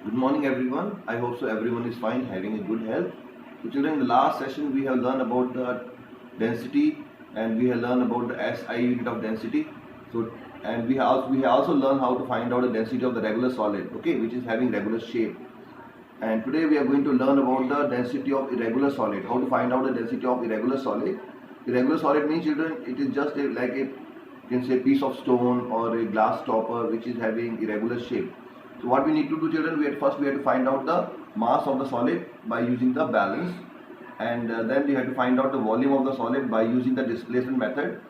Good morning, everyone. I hope so everyone is fine, having a good health. So, children, in the last session we have learned about the density and we have learned about the SI unit of density. So, and we have also learned how to find out the density of the regular solid, okay, which is having regular shape. And today we are going to learn about the density of irregular solid. How to find out the density of irregular solid. Irregular solid means, children, it is just like a, you can say, piece of stone or a glass topper which is having irregular shape. So what we need to do, children, we have to find out the mass of the solid by using the balance, and then we have to find out the volume of the solid by using the displacement method.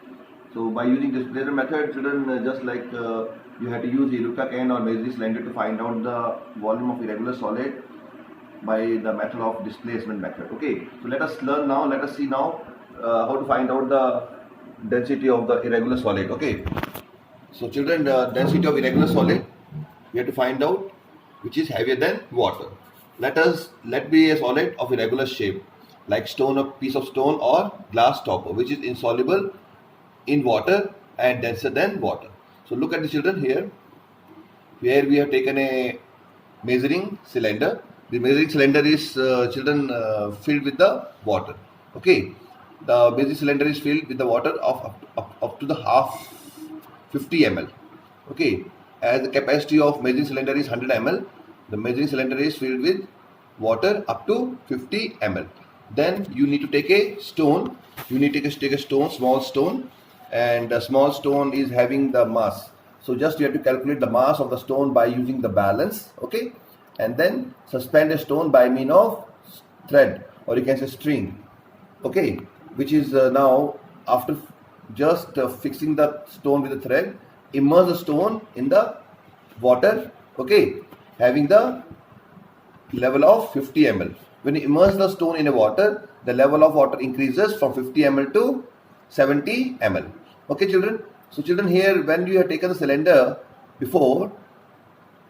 So by using displacement method, children, just like you have to use Eureka can or measuring cylinder to find out the volume of irregular solid by the method of displacement method. Okay, so let us learn now. Let us see now how to find out the density of the irregular solid. Okay, so children, the density of irregular solid we have to find out which is heavier than water. Let be a solid of irregular shape like stone, a piece of stone or glass topper, which is insoluble in water and denser than water. So look at the children here. Here we have taken a measuring cylinder. The measuring cylinder is filled with the water. Okay, the measuring cylinder is filled with the water of up to the half 50 ml. Okay, as the capacity of measuring cylinder is 100 ml, the measuring cylinder is filled with water up to 50 ml. Then you need to take a stone. You need to take a stone, small stone, and the small stone is having the mass. So just you have to calculate the mass of the stone by using the balance. Okay, and then suspend a stone by mean of thread, or you can say string. Okay, which is now after just fixing the stone with the thread, immerse the stone in the water. Okay, having the level of 50 ml. When you immerse the stone in a water, the level of water increases from 50 ml to 70 ml. Okay, children. So children, here when you have taken the cylinder before,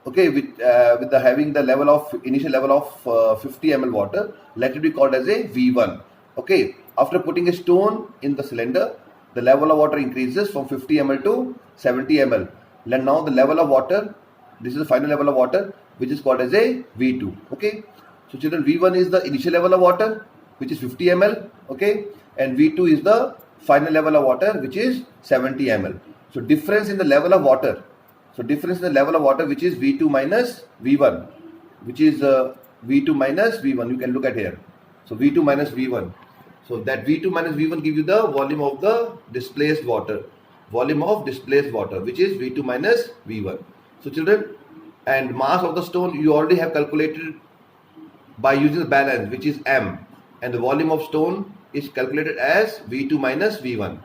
okay, with the having the level of initial level of 50 ml water, let it be called as a V1. Okay, after putting a stone in the cylinder, the level of water increases from 50 ml to 70 ml. Then now the level of water, this is the final level of water, which is called as a V2. Okay, so children, V1 is the initial level of water, which is 50 ml. Okay, and V2 is the final level of water, which is 70 ml. So difference in the level of water. So difference in the level of water, which is V2 minus V1, which is V2 minus V1. You can look at here. So V2 minus V1. So that V2 minus V1 give you the volume of the displaced water. Volume of displaced water, which is V2 minus V1. So children, and mass of the stone you already have calculated by using the balance, which is M, and the volume of stone is calculated as V2 minus V1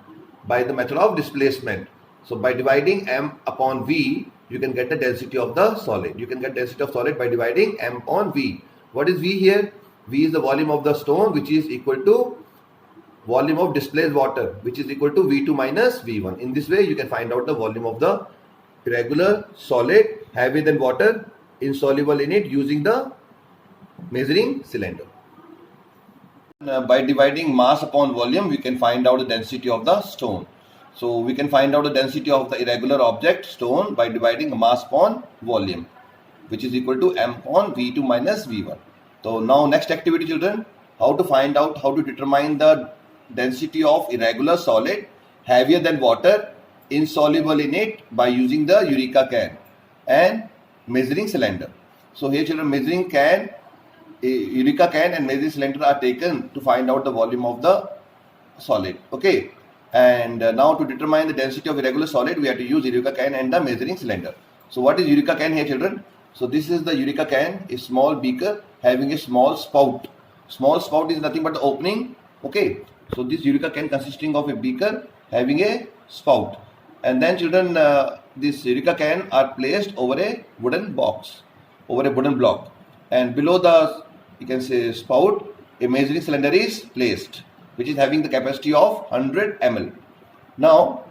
by the method of displacement. So by dividing M upon V, you can get the density of the solid. You can get density of solid by dividing M upon V. What is V here? V is the volume of the stone, which is equal to volume of displaced water, which is equal to V2 minus V1. In this way, you can find out the volume of the irregular solid heavier than water, insoluble in it, using the measuring cylinder. By dividing mass upon volume, we can find out the density of the stone. So we can find out the density of the irregular object stone by dividing mass upon volume, which is equal to M upon V2 minus V1. So now next activity, children, how to determine the density of irregular solid heavier than water, insoluble in it, by using the Eureka can and measuring cylinder. So here, children, measuring can, Eureka can and measuring cylinder are taken to find out the volume of the solid. Okay, and now to determine the density of irregular solid, we have to use Eureka can and the measuring cylinder. So what is Eureka can here, children? So this is the Eureka can, a small beaker having a small spout. Small spout is nothing but the opening. Okay, so this Eureka can consisting of a beaker having a spout, and then children, this Eureka can are placed over a wooden box, over a wooden block, and below the, you can say, spout, a measuring cylinder is placed, which is having the capacity of 100 ml. Now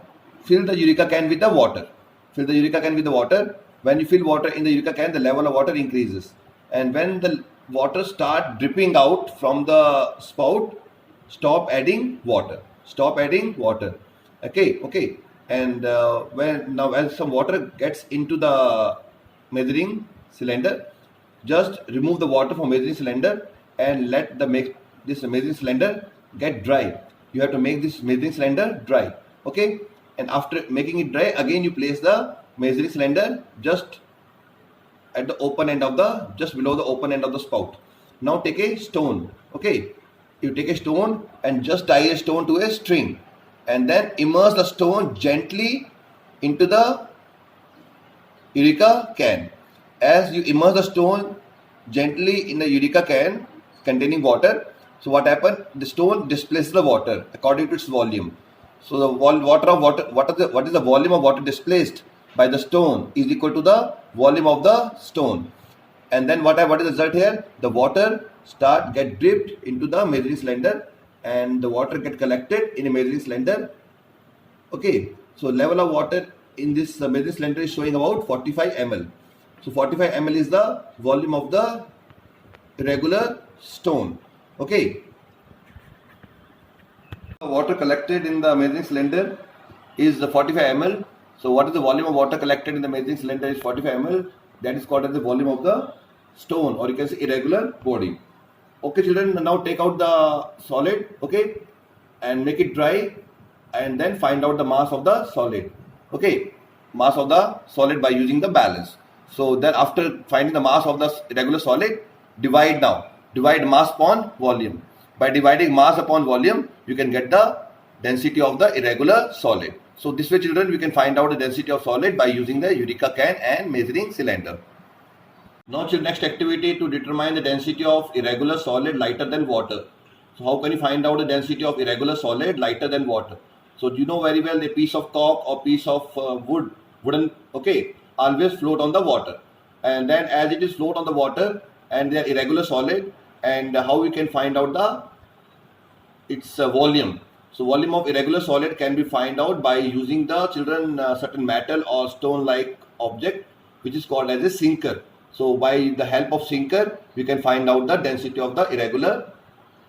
fill the Eureka can with the water. Fill the Eureka can with the water. When you fill water in the Eureka can, the level of water increases, and when the water start dripping out from the spout, stop adding water. Stop adding water. Okay. And when some water gets into the measuring cylinder, just remove the water from measuring cylinder and let this measuring cylinder get dry. You have to make this measuring cylinder dry. Okay, and after making it dry, again you place the measuring cylinder just at the open end of the, just below the open end of the spout. Now take a stone. Okay, you take a stone and just tie a stone to a string, and then immerse the stone gently into the Eureka can. As you immerse the stone gently in the Eureka can containing water, so what happens? The stone displaces the water according to its volume. So the what is the volume of water displaced by the stone is equal to the volume of the stone. And then what is the result here? The water get dripped into the measuring cylinder, and the water get collected in a measuring cylinder. Okay, so level of water in this measuring cylinder is showing about 45 ml. So 45 ml is the volume of the irregular stone. Okay, the water collected in the measuring cylinder is the 45 ml. So what is the volume of water collected in the measuring cylinder is 45 ml. That is called as the volume of the stone, or you can say irregular body. Okay children, now take out the solid, okay, and make it dry, and then find out the mass of the solid. Okay, mass of the solid by using the balance. So then after finding the mass of the irregular solid, divide mass upon volume. By dividing mass upon volume, you can get the density of the irregular solid. So this way children, we can find out the density of solid by using the Eureka can and measuring cylinder. Now children, next activity to determine the density of irregular solid lighter than water. So how can you find out the density of irregular solid lighter than water? So you know very well, a piece of cork or piece of wooden, okay, always float on the water. And then as it is float on the water and they are irregular solid, and how we can find out its volume. So volume of irregular solid can be find out by using the children certain metal or stone like object which is called as a sinker. So by the help of sinker, we can find out the density of the irregular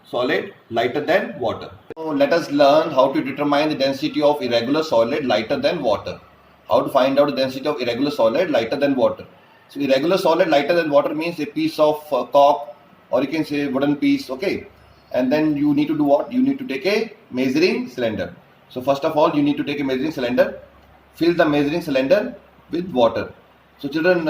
solid lighter than water. So let us learn how to determine the density of irregular solid lighter than water. How to find out the density of irregular solid lighter than water. So irregular solid lighter than water means a piece of cork, or you can say wooden piece, okay. And then you need to do what? You need to take a measuring cylinder. So first of all, you need to take a measuring cylinder, fill the measuring cylinder with water. So children,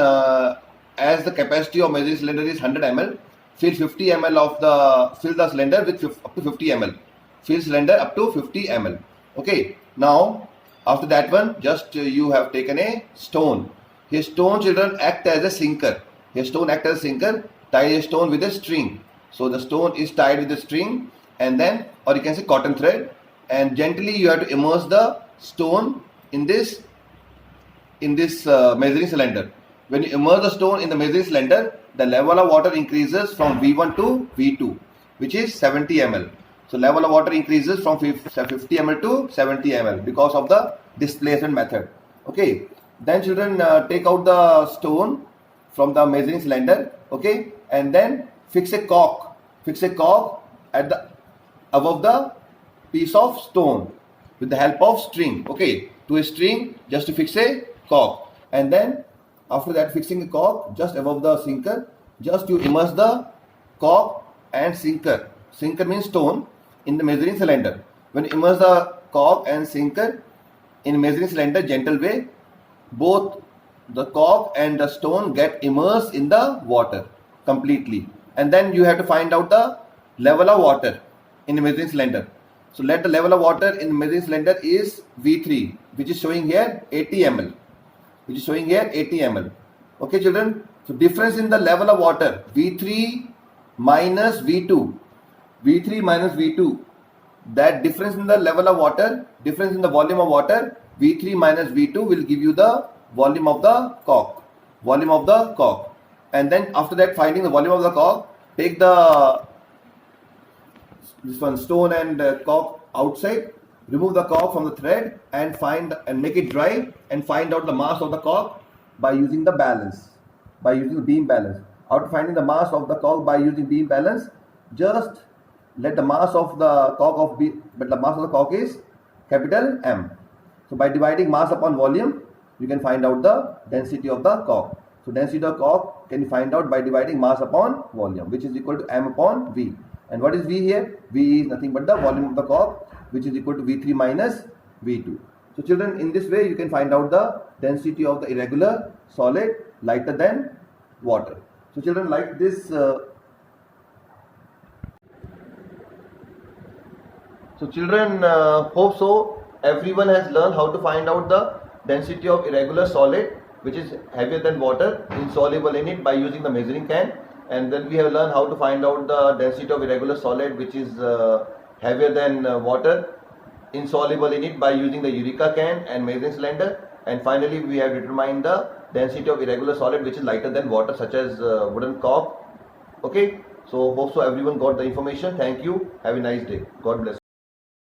as the capacity of measuring cylinder is 100 ml, fill the cylinder with up to 50 ml. Fill cylinder up to 50 ml. Okay. Now after that one, just you have taken a stone. Here stone children act as a sinker. Here stone act as a sinker. Tie a stone with a string. So the stone is tied with a string, and then, or you can say cotton thread, and gently you have to immerse the stone in this measuring cylinder. When you immerse the stone in the measuring cylinder, the level of water increases from V1 to V2, which is 70 ml. So level of water increases from 50 ml to 70 ml because of the displacement method. Okay. Then children, take out the stone from the measuring cylinder, okay, and then fix a cork at the above the piece of stone with the help of string, okay, to a string just to fix a cork. And then after that, fixing a cork just above the sinker, just you immerse the cork and sinker means stone, in the measuring cylinder. When you immerse the cork and sinker in measuring cylinder gentle way, both the cork and the stone get immersed in the water completely. And then you have to find out the level of water in the measuring cylinder. So let the level of water in the measuring cylinder is V3, which is showing here 80 ml. Okay children, so difference in the level of water, V3 minus V2, that difference in the level of water, difference in the volume of water, V3 minus V2 will give you the volume of the cork. And then after that, finding the volume of the cork, take this one stone and cork outside, remove the cork from the thread and make it dry, and find out the mass of the cork by using the beam balance. After finding the mass of the cork by using beam balance, just let the mass of the cork but the mass of the cork is capital M. So by dividing mass upon volume, you can find out the density of the cork. So density of cork can find out by dividing mass upon volume, which is equal to m upon v. And what is v here? V is nothing but the volume of the cork, which is equal to v3 minus v2. So children, in this way you can find out the density of the irregular solid lighter than water. So children, like this so children, hope so everyone has learned how to find out the density of irregular solid which is heavier than water, insoluble in it, by using the measuring can. And then we have learned how to find out the density of irregular solid which is heavier than water, insoluble in it, by using the Eureka can and measuring cylinder. And finally we have determined the density of irregular solid which is lighter than water, such as wooden cork. Okay, so hope so everyone got the information. Thank you. Have a nice day. God bless you.